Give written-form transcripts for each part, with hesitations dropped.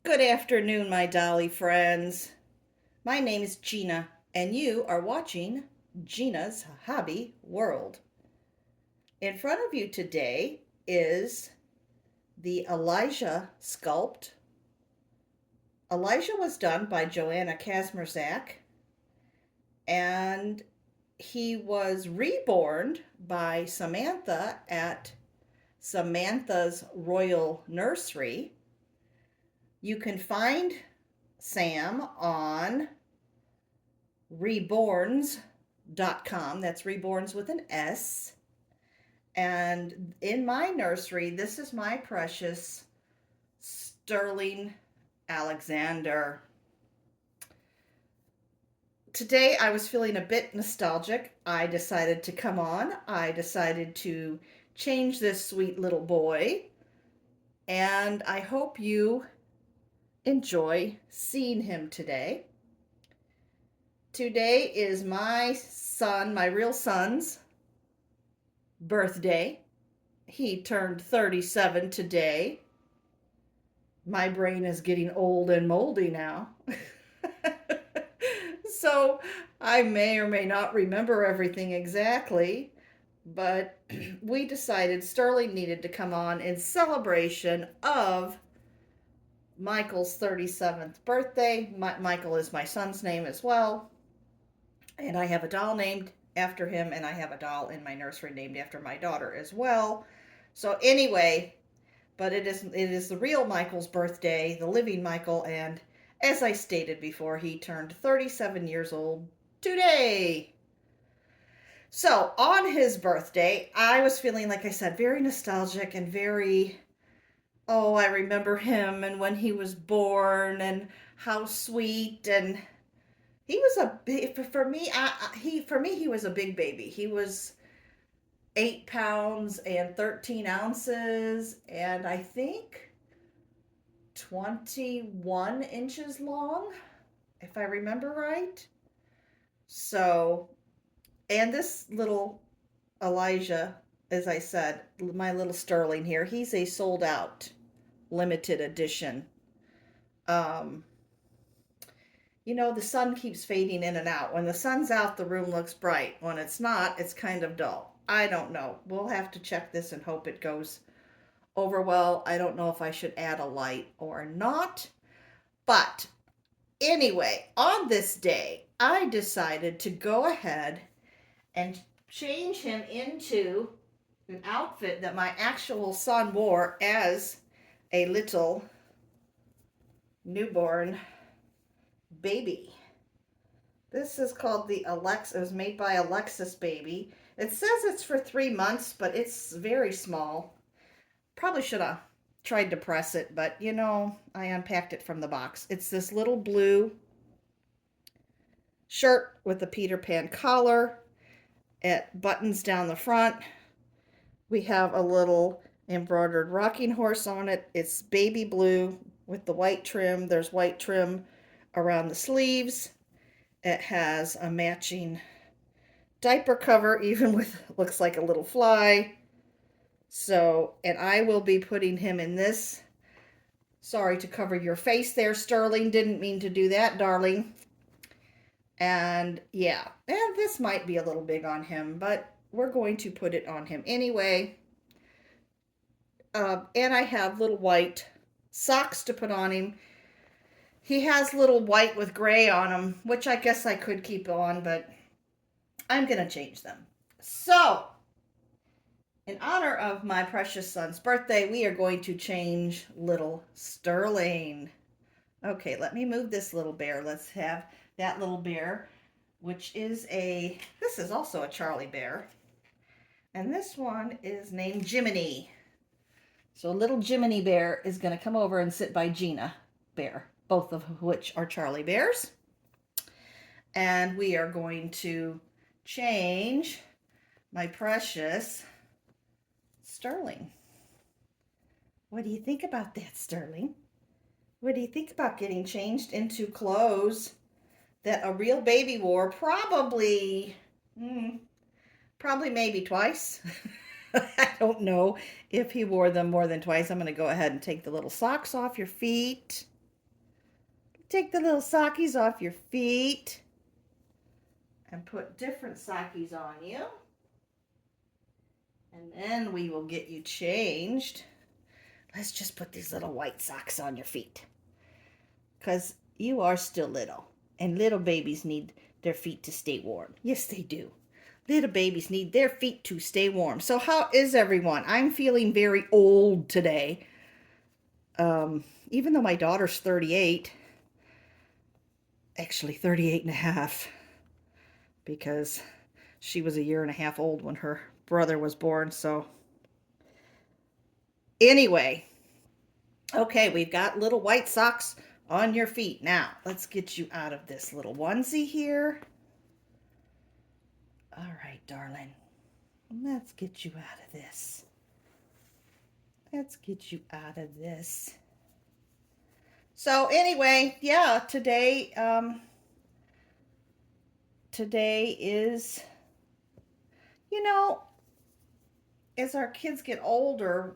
Good afternoon, my dolly friends. My name is Gina, and you are watching Gina's Hobby World. In front of you today is the Elijah sculpt. Elijah was done by Joanna Kazmierczak, and he was reborned by Samantha at Samantha's Royal Nursery. You can find Sam on reborns.com. That's reborns with an S. And in my nursery, this is my precious Sterling Alexander. Today I was feeling a bit nostalgic. I decided to come on. I decided to change this sweet little boy. And I hope you enjoy seeing him today. Today is my son, my real son's birthday. He turned 37 today. My brain is getting old and moldy now. So I may or may not remember everything exactly, but we decided Sterling needed to come on in celebration of Michael's 37th birthday. Michael is my son's name as well. And I have a doll named after him, and I have a doll in my nursery named after my daughter as well. So anyway, but it is the real Michael's birthday, the living Michael, and as I stated before, he turned 37 years old today. So on his birthday, I was feeling, like I said, very nostalgic and very, oh, I remember him and when he was born and how sweet. And he was a big, for me, he was a big baby. He was 8 pounds and 13 ounces, and I think 21 inches long, if I remember right. So, and this little Elijah, as I said, my little Sterling here, he's a sold out limited edition. Um, the sun keeps fading in and out. When the sun's out, the room looks bright. When it's not, it's kind of dull. I don't know. We'll have to check this and hope it goes over well. I don't know if I should add a light or not. But anyway, on this day, I decided to go ahead and change him into an outfit that my actual son wore as a little newborn baby. This is called the Alexa. It was made by Alexis Baby. It says it's for 3 months, but it's very small. Probably should have tried to press it, but I unpacked it from the box. It's this little blue shirt with a Peter Pan collar. It buttons down the front. We have a little embroidered rocking horse on it. It's baby blue with the white trim. There's white trim around the sleeves. It has a matching diaper cover, even with, looks like a little fly. So, and I will be putting him in this. Sorry to cover your face there, Sterling. Didn't mean to do that, darling. And yeah, and this might be a little big on him, but we're going to put it on him anyway. And I have little white socks to put on him. He has little white with gray on them, which I guess I could keep on, but I'm going to change them. So, in honor of my precious son's birthday, we are going to change little Sterling. Okay, let me move this little bear. Let's have that little bear, which is this is also a Charlie bear. And this one is named Jiminy. So little Jiminy bear is going to come over and sit by Gina bear, both of which are Charlie bears. And we are going to change my precious Sterling. What do you think about that, Sterling? What do you think about getting changed into clothes that a real baby wore probably maybe twice? I don't know if he wore them more than twice. I'm going to go ahead and take the little socks off your feet. Take the little sockies off your feet and put different sockies on you. And then we will get you changed. Let's just put these little white socks on your feet. Because you are still little. And little babies need their feet to stay warm. Yes, they do. Little babies need their feet to stay warm. So how is everyone? I'm feeling very old today. Even though my daughter's 38. Actually 38 and a half. Because she was a year and a half old when her brother was born. So anyway. Okay, we've got little white socks on your feet. Now, let's get you out of this little onesie here. All right, darling. Let's get you out of this. Let's get you out of this. So anyway, yeah, today is, you know, as our kids get older,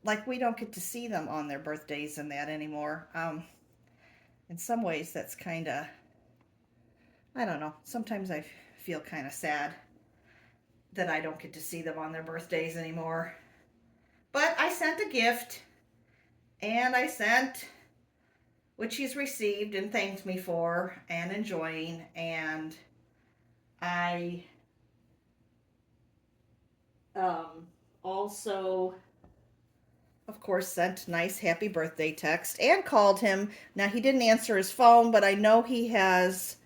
like we don't get to see them on their birthdays and that anymore. In some ways, that's kind of, I don't know. Sometimes I feel kind of sad that I don't get to see them on their birthdays anymore. But I sent a gift, and I sent, which he's received and thanked me for and enjoying, and I also, of course, sent nice happy birthday text and called him. Now, he didn't answer his phone, but I know he has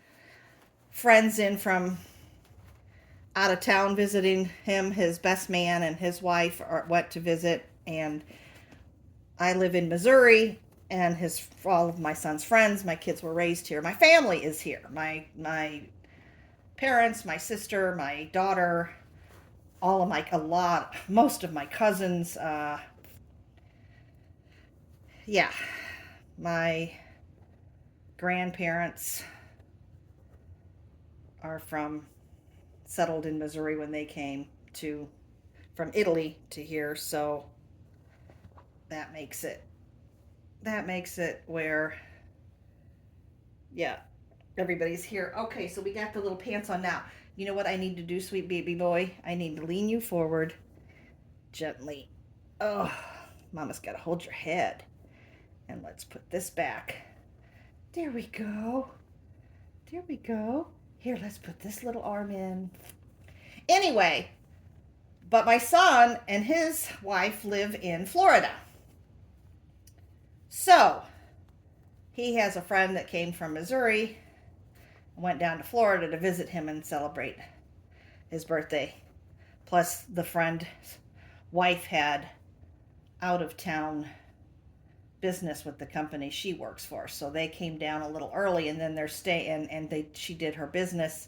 friends in from out of town visiting him. His best man and his wife went to visit, and I live in Missouri, and all of my son's friends, my kids were raised here. My family is here. My parents, my sister, my daughter, most of my cousins, yeah, my grandparents are settled in Missouri when they came from Italy to here, so that makes it where, yeah, everybody's here. Okay, so we got the little pants on now. You know what I need to do, sweet baby boy? I need to lean you forward gently. Oh, mama's got to hold your head. And let's put this back. There we go. There we go. Here, let's put this little arm in. Anyway, but my son and his wife live in Florida. So, he has a friend that came from Missouri, went down to Florida to visit him and celebrate his birthday. Plus, the friend's wife had out-of-town business with the company she works for, so they came down a little early, and then they're staying, and she did her business,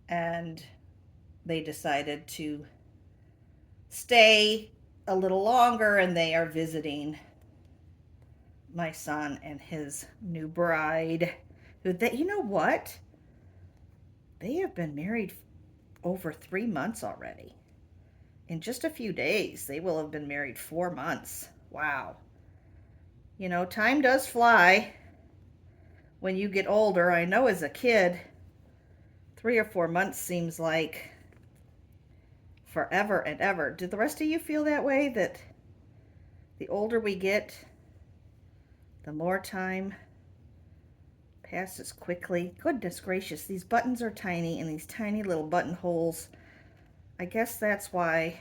and they decided to stay a little longer, and they are visiting my son and his new bride. You know what? They have been married over 3 months already. In just a few days, they will have been married 4 months. Wow. You know, time does fly when you get older. I know as a kid, 3 or 4 months seems like forever and ever. Do the rest of you feel that way? That the older we get, the more time passes quickly? Goodness gracious, these buttons are tiny, and these tiny little buttonholes. I guess that's why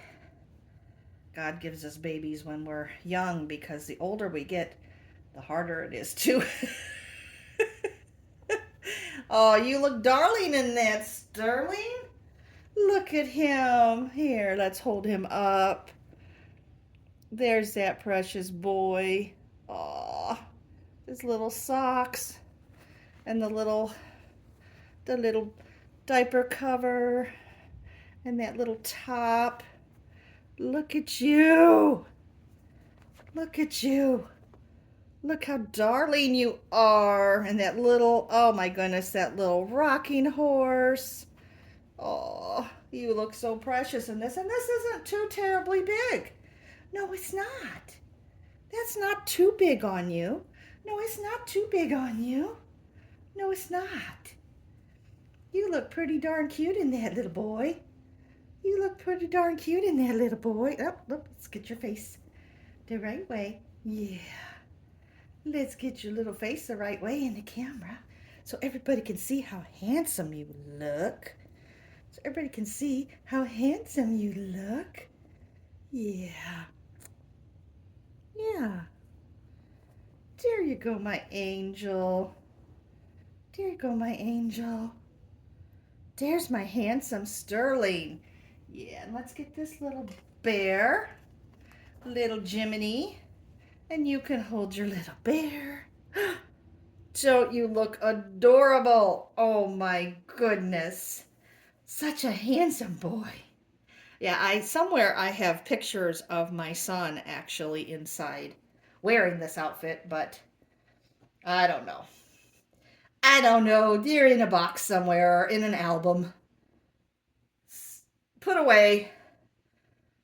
God gives us babies when we're young, because the older we get, the harder it is to. Oh, you look darling in that, Sterling. Look at him. Here, let's hold him up. There's that precious boy. Aw, his little socks and the little diaper cover and that little top. Look at you. Look at you. Look how darling you are. And that little, oh my goodness, that little rocking horse. Oh, you look so precious in this. And this isn't too terribly big. No, it's not. That's not too big on you. No, it's not too big on you. No, it's not. You look pretty darn cute in that, little boy. You look pretty darn cute in there, little boy. Oh, look, let's get your face the right way. Yeah. Let's get your little face the right way in the camera so everybody can see how handsome you look. So everybody can see how handsome you look. Yeah. Yeah. There you go, my angel. There you go, my angel. There's my handsome Sterling. Yeah, and let's get this little bear, little Jiminy, and you can hold your little bear. Don't you look adorable? Oh my goodness. Such a handsome boy. Yeah, somewhere I have pictures of my son actually inside wearing this outfit, but I don't know. I don't know. They're in a box somewhere, in an album. Put away.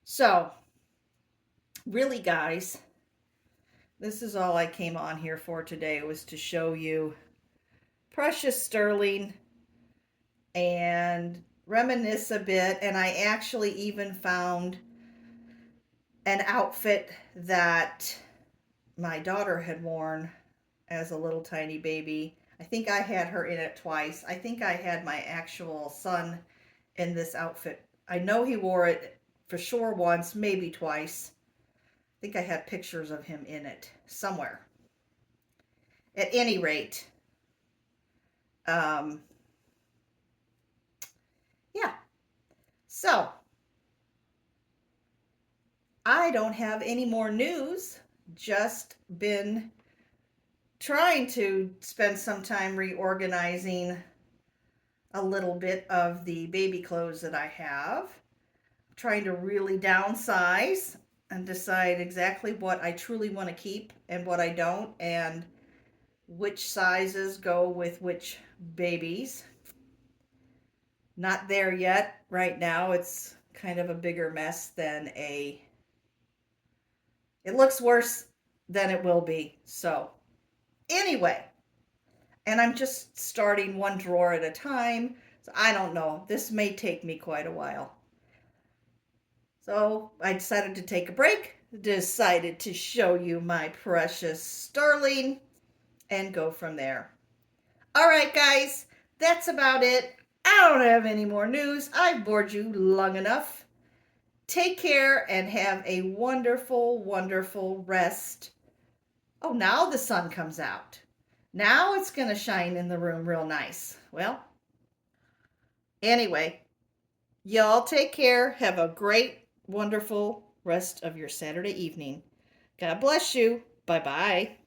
So, really, guys, this is all I came on here for today, was to show you Precious Sterling and reminisce a bit. And I actually even found an outfit that my daughter had worn as a little tiny baby. I think I had her in it twice. I think I had my actual son in this outfit. I know he wore it for sure once, maybe twice. I think I have pictures of him in it somewhere. At any rate, yeah. So, I don't have any more news. Just been trying to spend some time reorganizing a little bit of the baby clothes that I have. Trying to really downsize and decide exactly what I truly want to keep and what I don't, and which sizes go with which babies. Not there yet. Right now it's kind of a bigger mess than it looks worse than it will be. So anyway, and I'm just starting one drawer at a time. So I don't know. This may take me quite a while. So I decided to take a break, decided to show you my precious Sterling, and go from there. All right, guys, that's about it. I don't have any more news. I've bored you long enough. Take care and have a wonderful, wonderful rest. Oh, now the sun comes out. Now it's going to shine in the room real nice. Well, anyway, y'all take care. Have a great, wonderful rest of your Saturday evening. God bless you. Bye-bye.